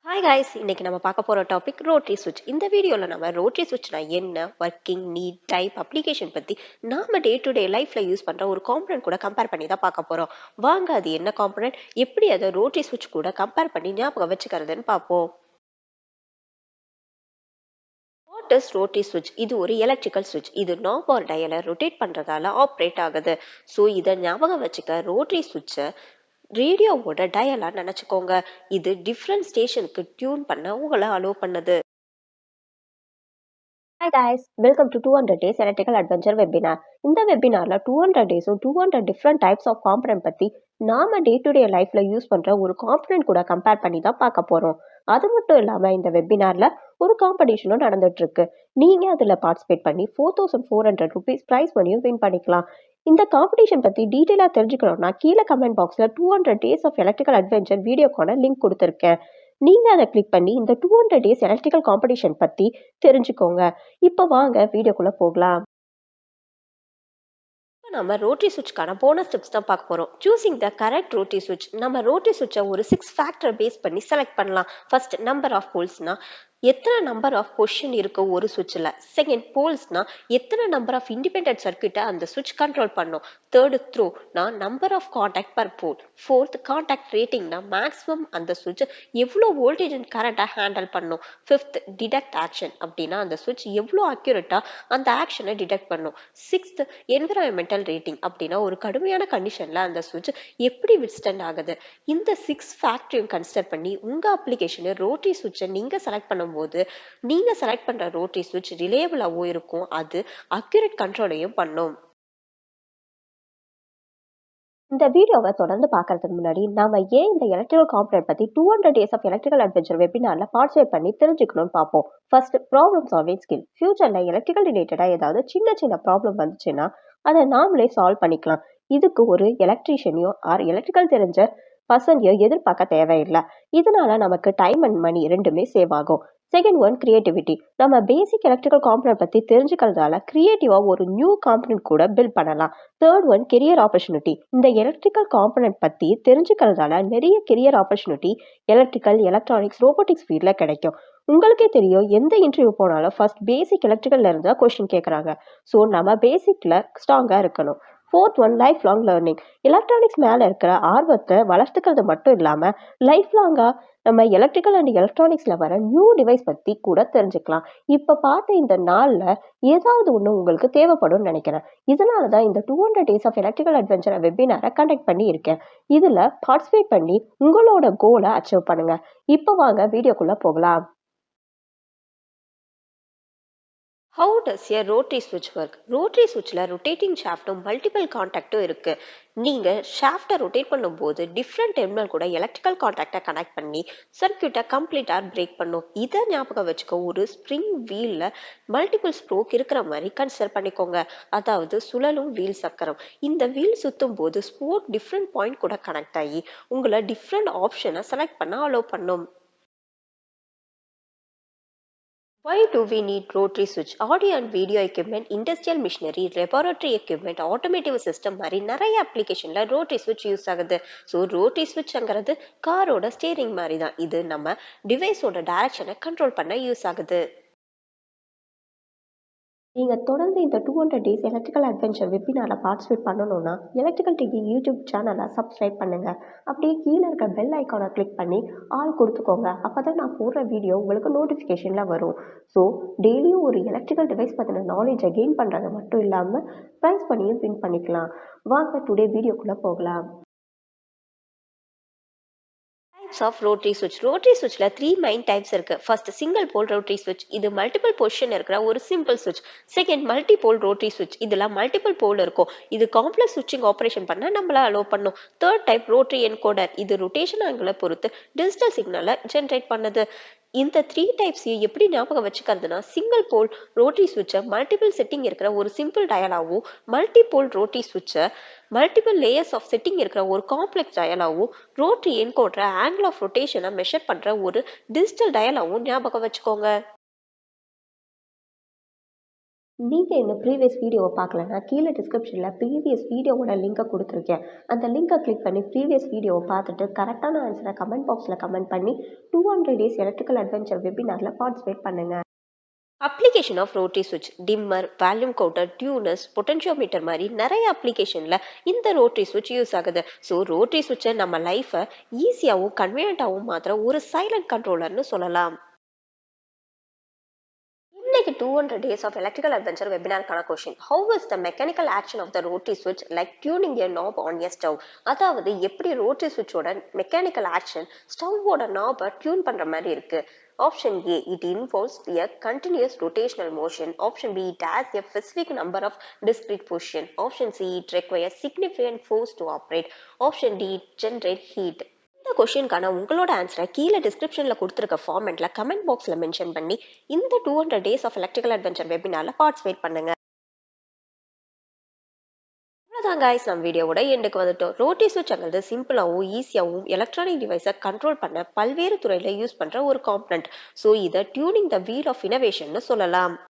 Hi guys, இன்னைக்கு நம்ம பார்க்க போற டாபிக் ரோட்டரி சுவிட்ச். இந்த வீடியோல நம்ம ரோட்டரி சுவிட்ச்னா என்ன, ஒர்க்கிங், நீட், டைப், அப்ளிகேஷன் பத்தி நாம டே டு டே லைஃப்ல யூஸ் பண்ற ஒரு காம்பனன்ட் கூட கம்பேர் பண்ணி தான் பார்க்க போறோம். வாங்க அது என்ன காம்பனன்ட், எப்படி அதை ரோட்டரி சுவிட்ச் கூட கம்பேர் பண்ணி ஞாபகம் வச்சுக்கிறதுன்னு பார்ப்போம். வாட் இஸ் ரோட்டரி சுவிட்ச்? இது ஒரு எலக்ட்ரிக்கல் சுவிட்ச். இது நாப் ஆர் டயலை ரொட்டேட் பண்றதால ஆப்ரேட் ஆகுது. ஸோ இதை ஞாபகம் வச்சுக்க ரோட்டரி சுவிட்சை ரேடியோவோட டயலா நினைச்சுக்கோங்க. இது டிஃப்ரெண்ட் ஸ்டேஷனுக்கு டியூன் பண்ண உங்களை அலோவ் பண்ணுது. Hi guys, welcome to 200 Days Electrical Adventure webinar. இந்த வெபினார்ல 200 டேஸும் 200 டிஃப்ரெண்ட் டைப்ஸ் ஆஃப் காம்பனன்ட் பத்தி நாம டே டு டே லைஃப்ல யூஸ் பண்ற ஒரு காம்பனன்ட் கூட கம்பேர் பண்ணி தான் பார்க்க போறோம். அது மட்டும் இல்லாம இந்த வெபினார்ல ஒரு காம்படிஷனும் நடந்துட்டு இருக்கு. நீங்க அதுல பார்ட்டிசிபேட் பண்ணி 4400 rupees பிரைஸ் மணியும் வின் பண்ணிக்கலாம். இந்த காம்படிஷன் பத்தி டீடைலா தெரிஞ்சுக்கணும்னா கீழே கமெண்ட் பாக்ஸ்ல 200 டேஸ் ஆஃப் எலக்ட்ரிக்கல் அட்வென்ச்சர் வீடியோக்கான லிங்க் கொடுத்துருக்கேன். நீங்க அதை கிளிக் பண்ணி இந்த 200 டேஸ் எலக்ட்ரிக்கல் காம்படிஷன் பத்தி தெரிஞ்சுக்கோங்க. இப்ப வாங்க வீடியோக்குள்ள போகலாம். நம்ம ரோட்டரி சுவிட்ச்க்கான போனஸ் டிப்ஸ் தான் பார்க்க போறோம். சூசிங் த கரெக்ட் ரோட்டரி சுவிட்ச். நம்ம ரோட்டரி சுவிட்சை ஒரு 6 ஃபேக்டர் பேஸ் பண்ணி செலக்ட் பண்ணலாம். ஃபர்ஸ்ட், நம்பர் ஆஃப் போல்ஸ்னா எத்தனை நம்பர் ஆஃப் பொசிஷன் இருக்கு ஒரு சுவிட்ச்ல. செகண்ட், போல்ஸ்னா எத்தனை நம்பர் ஆஃப் இண்டிபெண்டன்ட் சர்க்யூட்டை அந்த சுவிட்ச் கண்ட்ரோல் பண்ணும். தேர்டு, த்ரோனா number of contact per pole. Fourth, contact ரேட்டிங்னா மேக்ஸிமம் அந்த சுவிட்ச் எவ்வளோ வோல்டேஜ் அண்ட் கரண்ட்டை ஹேண்டில் பண்ணும். ஃபிஃப்த், டிடெக்ட் ஆக்ஷன் அப்படின்னா அந்த சுவிட்ச் எவ்வளோ அக்யூரேட்டா அந்த ஆக்ஷனை டிடெக்ட் பண்ணும். சிக்ஸ்த், என்விரான்மெண்டல் ரேட்டிங் அப்படின்னா ஒரு கடுமையான கண்டிஷன்ல அந்த சுவிட்ச் எப்படி வித்ஸ்டாண்ட் ஆகுது. இந்த 6 ஃபேக்டரையும் கன்சிடர் பண்ணி உங்க அப்ளிகேஷன் ரோட்டரி சுவிட்சை நீங்க செலக்ட் பண்ணும்போது நீங்க செலக்ட் பண்ற ரோட்டரி சுவிட்ச் ரிலேயபிளாவும் இருக்கும், அது அக்யூரேட் கண்ட்ரோலையும் பண்ணும். இந்த வீடியோவை தொடர்ந்து பார்க்கறதுக்கு முன்னாடி நாம ஏன் இந்த எலக்ட்ரிக்கல் காம்பனன்ட் பத்தி 200 டேஸ் ஆஃப் எலக்ட்ரிக்கல் அட்வென்ச்சர் வெபினார்ல பார்ட்டிசிபேட் பண்ணி தெரிஞ்சுக்கணும்னு பார்ப்போம். First, problem solving skill. ஃபியூச்சர்ல எலக்ட்ரிக்கல் ரிலேட்டடா ஏதாவது சின்ன சின்ன ப்ராப்ளம் வந்துச்சுன்னா அதை நாமளே சால்வ் பண்ணிக்கலாம். இதுக்கு ஒரு எலக்ட்ரீஷியனையோ ஆர் எலக்ட்ரிக்கல் தெரிஞ்ச பர்சனையோ எதிர்பார்க்க தேவையில்லை. இதனால நமக்கு டைம் அண்ட் மணி ரெண்டுமே சேவ் ஆகும். Second one, creativity. நம்ம பேசிக் எலக்ட்ரிக்கல் காம்பனன்ட் பத்தி தெரிஞ்சுக்கிறதால கிரியேட்டிவா ஒரு நியூ காம்பனன்ட் கூட பில்ட் பண்ணலாம். Third one, career opportunity. இந்த எலக்ட்ரிக்கல் காம்பனன்ட் பத்தி தெரிஞ்சுக்கிறதால நிறைய career opportunity electrical, electronics, robotics ஃபீல்ட்ல கிடைக்கும். உங்களுக்கே தெரியும், எந்த இன்டர்வியூ போனாலும் ஃபர்ஸ்ட் பேசிக் எலக்ட்ரிக்கல்ல இருந்தா கொஸ்டின் கேட்கறாங்க. ஸோ நம்ம பேசிக்ல ஸ்ட்ராங்கா இருக்கணும். Fourth one, life long learning. Electronics மேல இருக்கிற ஆர்வத்தை வளர்த்துக்கிறது மட்டும் இல்லாம லைஃப் லாங்கா நம்ம எலக்ட்ரிக்கல் அண்ட் எலக்ட்ரானிக்ஸ்ல வர நியூ டிவைஸ் பத்தி கூட தெரிஞ்சுக்கலாம். இப்ப பார்த்த இந்த நாள்ல ஏதாவது ஒண்ணு உங்களுக்கு தேவைப்படும் நினைக்கிறேன். இதனாலதான் இந்த 200 டேஸ் ஆஃப் எலக்ட்ரிக்கல் அட்வென்ச்சர் வெபினாரை கண்டக்ட் பண்ணி இருக்கேன். இதுல பார்ட்டிசிபேட் பண்ணி உங்களோட கோலை அச்சீவ் பண்ணுங்க. இப்ப வாங்க வீடியோக்குள்ள போகலாம். How does a rotary switch work? Rotary switchல ரொட்டேட்டிங் ஷாஃப்டும் மல்டிபிள் கான்டாக்டும் இருக்கு. நீங்க ஷாஃப்டை ரொட்டேட் பண்ணும்போது டிஃப்ரெண்ட் டெர்மினல் கூட எலக்ட்ரிக்கல் கான்டாக்டை கனெக்ட் பண்ணி சர்க்யூட்டை கம்ப்ளீட்டா பிரேக் பண்ணும். இதை ஞாபகம் வச்சுக்க, ஒரு ஸ்ப்ரிங் வீல்ல மல்டிபிள் ஸ்ப்ரோக் இருக்கிற மாதிரி கன்சிடர் பண்ணிக்கோங்க. அதாவது சுழலும் வீல் சக்கரம். இந்த வீல் சுத்தும் போது ஸ்போக் டிஃப்ரெண்ட் பாயிண்ட் கூட கனெக்ட் ஆகி உங்களை டிஃப்ரெண்ட் ஆப்ஷனை செலக்ட் பண்ண அலோவ் பண்ணும். Why do we need rotary switch? Audio and video equipment, industrial machinery, laboratory equipment, automotive system மாதிரி நிறைய அப்ளிகேஷன்ல ரோட்டரி ஸ்விட்ச் யூஸ் ஆகுது. ஸோ ரோட்டரி ஸ்விட்ச்ங்கிறது காரோட ஸ்டீரிங் மாதிரி தான். இது நம்ம டிவைஸோட டைரக்ஷனை கண்ட்ரோல் பண்ண யூஸ் ஆகுது. நீங்க தொடர்ந்து இந்த 200 டேஸ் எலக்ட்ரிக்கல் அட்வென்ச்சர் வெபினார்ல பார்ட்டிசிபேட் பண்ணணும்னா எலக்ட்ரிக்கல் டிவி யூடியூப் சேனலை சப்ஸ்கிரைப் பண்ணுங்க. அப்படியே கீழே இருக்க பெல் ஐக்கானை கிளிக் பண்ணி ஆல் கொடுத்துக்கோங்க. அப்பதான் நான் போடுற வீடியோ உங்களுக்கு நோட்டிஃபிகேஷன்ல வரும். ஸோ டெய்லியும் ஒரு எலக்ட்ரிக்கல் டிவைஸ் பற்றின நாலேஜை கெயின் பண்ணுறது மட்டும் இல்லாமல் ப்ரைஸ் பண்ணியும் வின் பண்ணிக்கலாம். வாங்க டுடே வீடியோக்குள்ளே போகலாம். Types of rotary switch. Rotary switchல 3 main types இருக்கு. First, single pole rotary switch. இது multiple position இருக்கிற ஒரு simple switch. Second, multi pole rotary switch. இதுல multiple pole இருக்கும். இது complex switching operation பண்ண நம்மள allow பண்ணும். Third type, rotary encoder. இது rotation angle பொறுத்து digital signal generate பண்ணுது. இந்த 3 டைப்ஸ் எப்படி ஞாபகம் வச்சுக்கிறதுனா, சிங்கிள் போல் ரோட்டரி சுவிட்சை மல்டிபிள் செட்டிங் இருக்கிற ஒரு சிம்பிள் டயலாவும், மல்டி போல் ரோட்டரி சுவிட்சை மல்டிபிள் லேயர்ஸ் ஆஃப் செட்டிங் இருக்கிற ஒரு காம்ப்ளெக்ஸ் டயலாவும், ரோட்டரி என்கோடர் ஆங்கிள் ஆஃப் ரொட்டேஷனை மெஷர் பண்ற ஒரு டிஜிட்டல் டயலாவும் ஞாபகம் வச்சுக்கோங்க. நீங்க இந்த ப்ரீவியஸ் வீடியோவை பார்க்கலன்னா, கீழ டிஸ்கிரிப்ஷன்ல ப்ரீவியஸ் வீடியோவோட லிங்க குடுத்துருக்கேன். அந்த லிங்க கிளிக் பண்ணி ப்ரீவியஸ் வீடியோவ பார்த்துட்டு, கரெக்ட்டான ஆன்ஸர கமெண்ட் பாக்ஸ்ல கமெண்ட் பண்ணி 200 டேஸ் எலக்ட்ரிக்கல் அட்வென்ச்சர் வெபினார்ல பார்ட்டிசிபேட் பண்ணுங்க. அப்ளிகேஷன் ஆஃப் ரோட்டரி சுவிட்ச், dimmer, volume counter, tuners, potentiometer மாதிரி நிறைய அப்ளிகேஷன்ல இந்த ரோட்டரி சுவிட்ச் யூஸ் ஆகுது. ஸோ ரோட்டரி சுவிட்சை நம்ம லைஃபை ஈஸியாகவும் கன்வீனியன்ட்டாகவும் மாத்திர ஒரு சைலண்ட் கண்ட்ரோலர்னு சொல்லலாம். இன்னைக்கு 200 டேஸ் ஆஃப் எலக்ட்ரிக்கல் அட்வென்ச்சர் வெபினார்க்கான question, how is the mechanical action of the rotary சுவிட்ச் like tuning a knob on a stove? அதாவது எப்படி ரோட்டரி சுவிட்சோட மெக்கானிக்கல் ஆக்ஷன் ஸ்டவ்வோட நாபை டியூன் பண்ற மாதிரி இருக்கு. Option A, it involves a continuous rotational motion. Option B, it has a specific number of discrete position. Option C, it requires significant force to operate. Option D, it generate heat. இந்த கொஸ்டினுக்கான உங்களோட ஆன்சரை கீழே டிஸ்கிரிப்ஷன்ல கொடுத்துருக்க ஃபார்மெட்ல comment பாக்ஸ்ல mention பண்ணி இந்த 200 days of electrical adventure வெபினார்ல பார்ட்டிசிபேட் பண்ணுங்க. அவ்வளவுதான் guys, நம்ம வீடியோவோட எண்டுக்கு வந்துட்டோம். ரோட்டரி சுவிட்ச்ங்கிறது சிம்பிளாவும் ஈஸியாவும் எலக்ட்ரானிக் டிவைஸை கண்ட்ரோல் பண்ண பல்வேறு துறையில யூஸ் பண்ற ஒரு காம்பனன்ட். ஸோ இதை tuning the wheel of innovation சொல்லலாம்.